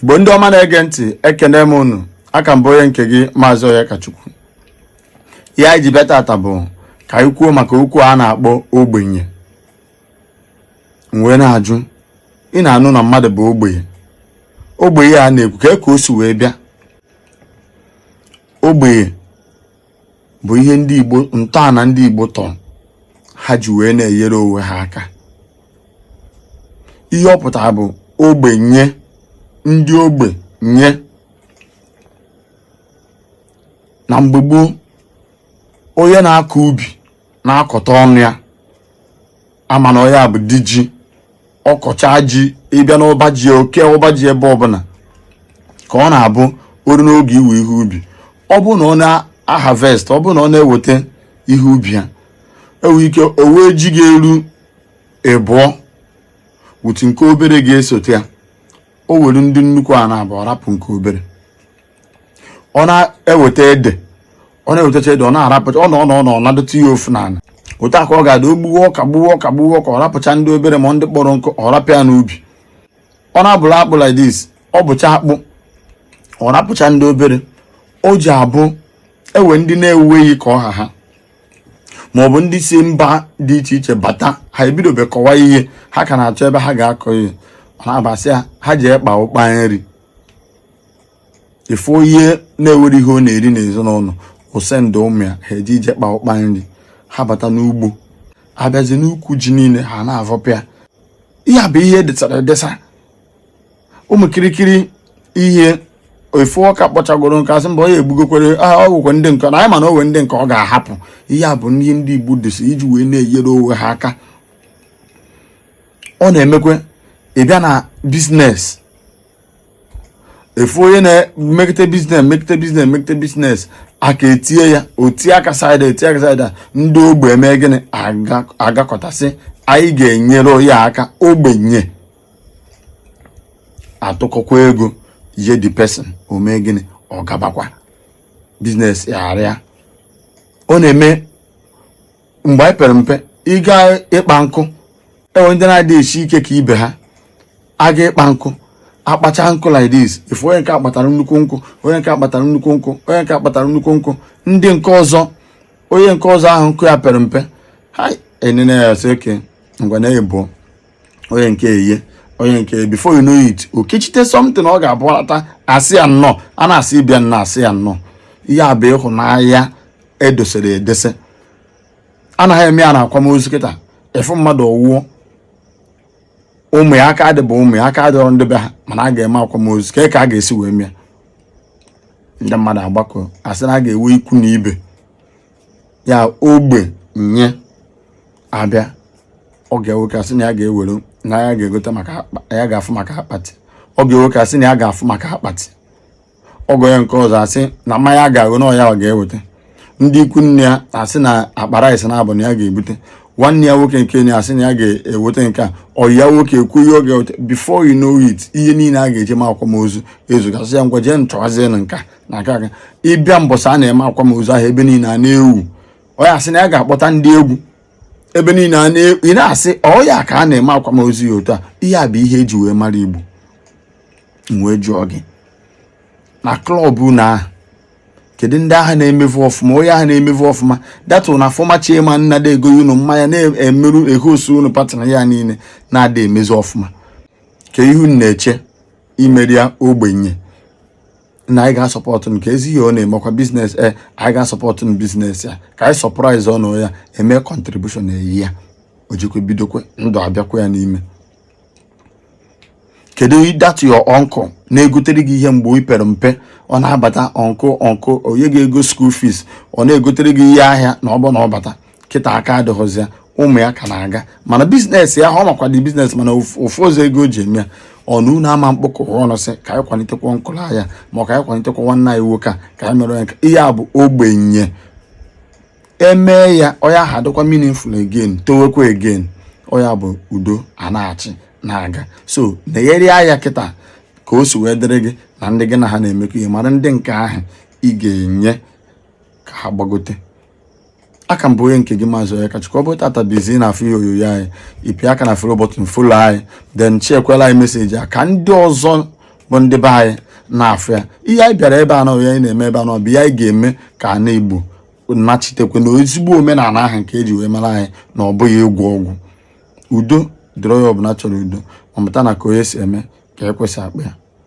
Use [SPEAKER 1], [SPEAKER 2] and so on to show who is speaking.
[SPEAKER 1] Igbo ndị ọma na-ege ntị, ekene m unu. Aka mbụ onye nke gị Maazị Onyekachukwu. Ihe anyị ji bịa tata bụ ka anyị kwuo maka okwu a na-akpọ ogbenye. Wee na-ajụ, ị na-anụ na mmadụ bụ ogbenye. Ogbenye a na-ekwu ka o si wee bịa. Ogbenye bụ ihe ndị Igbo, ntọala ndị Igbo tọrọ ha ji wee na-enyere onwe ha aka. Ihe ọ pụtara bụ ogbenye, ndị ogbenye. Na mgbe gboo, onye na-akọ ubi na-akọta ọnụ ya ama na ya bụ di ji. Ọkọcha ji, ịbịa n'ụba ji, oke ụba ji ebe ọbụla ka ọ na-abụ oru n'oge iwe ihe ubi. Ọ bụ na ọ na-harvest, ọ bụ na ọ na-eweta ihe ubi ya, enwe ike o wee ji ga-eru ịbụọ wuti nke obere ga-esote ya. O were ndị nnukwu a na-abụ rapụ nke obere. Ọ na-eweta ede, ọ na-ewetacha ede, ọ na-arapụcha, ọ na-adọta ihe ofu n'ala. Otu aka ọ ga-adị ogbuwe ọka ọ rapụcha ndị obere ma ndị kpọrọ nkụ, ọ rapịa n'ubi. Ọ na-abụla akpụ like this, ọ bụcha akpụ, ọ rapụcha ndị obere. O ji abụ ewe ndị na-ewuweghị ka ọha ha, maọbụ ndị si mba dị iche iche bata, ha ebidobe kọwa ihe ha ka na-achọ ebe ha ga-akọ ihe. Ọ na-abasị ha ji ekpa ụkpa nri. Ifo ihe na-ewere ihe ọ na-eri n'ezinụlọ, osendụ ụmụ ya ha eji ije kpa ụkpa nri. Ha bata n'ugbo, abịazi n'ukwu ji niile ha na-avọpịa. Ihe a bụ ihe edesara edesa. Ụmụ kirikiri ihe ofu ọka kpọchagoro nke asị mba ọ ya egbugokwere ọgwụkwe ndị nke na anyị ma na owe ndị nke ọ ga-ahapụ. Ihe a bụ ihe ndị Igbo desi iji wee na-enyere onwe ha aka. Ọ na-emekwe ịbịa na biznes, efu onye na-emekete biznes aka etie ya, otie aka saịda ndị ogbe eme gịnị agakọtasị anyị ga-enyere ya aka. Ogbenye atụkọkwa ego ye the person o mee gịnị ọ gabakwa biznes ya. Ọ na-eme mgbe anyị pere mpe ịga ịkpa nkụ, enwe ndị na-adị esi ike ka ibe ha. Aga ịkpa nkụ, akpacha nkụ like this, ifu onye nke akpatara nnukwu nkụ, onye nke akpatara nnukwu nkụ, onye nke akpatara nnukwu nkụ. Ndị nke ọzọ, onye nke ọzọ ahụ nkụ ya pere mpe, ha enene ya sị oke ngwa na-ebu onye nke eye, onye nke before you know it okechite something ọ ga-abụata asị ya nnọọ. A na-asị ịbịa nna asị ya nnọọ. Ihe a bụ ịhụnanya edosere edese. Anaghị eme ya na akwamozu kịta. Efu mmadụ ọwụọ, ụmụ ya aka adịbụ ụmụ ya aka adịrọ ndị be ha, mana a ga-eme akwamozu ka a ga-esi wee mee. Ndị mmadụ agbakọ asị na a ga-ewe ikwu na ibe ya. Ogbenye abịa, ọ ga-ewoke asị na ya ga-ewere na ya ga-egote maka ya ga-afụ maka akpati. Ọ ga-ewoke asị na ya ga-afụ maka akpati. Ọgọ ya nke ọzọ asị na mmanya ga-aghọ na ya ga-eweta. Ndị ikwu nne ya asị na akpara isi na abụ na ya ga-ebute. Nwanne ya nwoke nke ya asị na ya ga-eweta nke a. Ọya nwoke ekwu ihe ọ ga-eweta. Before you know it, ihe niile a ga-eje ma akwamozu ezugasị ya. Ngwa jee nchọwazie na nka na aka ịbịa mbọsị a na-eme akwamozu ahụ ebe niile a na-ewu. Ọ ya asị na ya ga-akpọta ndị egwu ebe niile a na-ewu. Ị na-asị ọ ya ka a na-eme akwamozu ya otu a. Ihe a bụ ihe eji wee mara Igbo. Wee jụọ gị na klọb na kedu ndị agha na-emevu ọfụma? Onye agha na-emevu ọfụma datụ na fọma chiema nnada ego unu mmanya na-emerụ egosu unu patna ya niile na-ada emezu ọfụma. Ka ihu na-eche imeri ya ogbenye na anyị ga-asọpọtụ nke ezi ihe ọ na-emekwa biznes. Anyị ga-asọpọtụ biznes ya ka anyị sọpraịz ọnụ ya eme kọntribushọn eyi ya. O jikwa bidokwe ndụ abịakwa ya n'ime. Kedu datụ ya ọnkụ na-egotere gị ihe mgbe ị pere mpe? Ọ na-abata ọnkụ onye ga-ego school fees, ọ na-egotere gị ihe ahịa na ọbụ na ọ bata kịta aka adịghịzi ya. Ụmụ ya ka na-aga mana biznes ya ọ makwa dị biznes mana ofu ụzọ ego o ji eme ya. Ọnụ na-ama mkpụkọ ọnụ sị ka anyị kwalitekwa nkụrụ ahịa ma ka anyị kwalitekwa nwanne anyị nwoke a ka anyị mere ya. Ihe a bụ ogbenye. Eme ya ọ ya aha adịkwa meaningful again, towekwa again. Ọ ya bụ udo a na-achị na-aga. So na-enyere ya kịta ka o si wee dịrị gị na ndị gị na ha na-emekọ ihe, mara ndị nke ahụ ị ga-enye ka ha gbagote. Aka mbụ onye nke gị Maazị Onyekachukwu. Ọ bụ tata bizi na afọ ihe onyonyo anyị, ịpị aka na follow button follow anyị, then chekwala anyị meseji a ka ndị ọzọ bụ ndị be anyị na-afụ ya. Ihe anyị bịara ebe a na onye anyị na-eme ebe a bụ ihe anyị ga-eme ka ana Igbo nachitekwe na ezigbo omenala ahụ nke eji wee mara anyị, na ọ bụghị ịgwọ ọgwụ. Udo dịrị onye ọbụla chọrọ udo, ma mụta na ka onye si eme ka ekwesị akpa ya.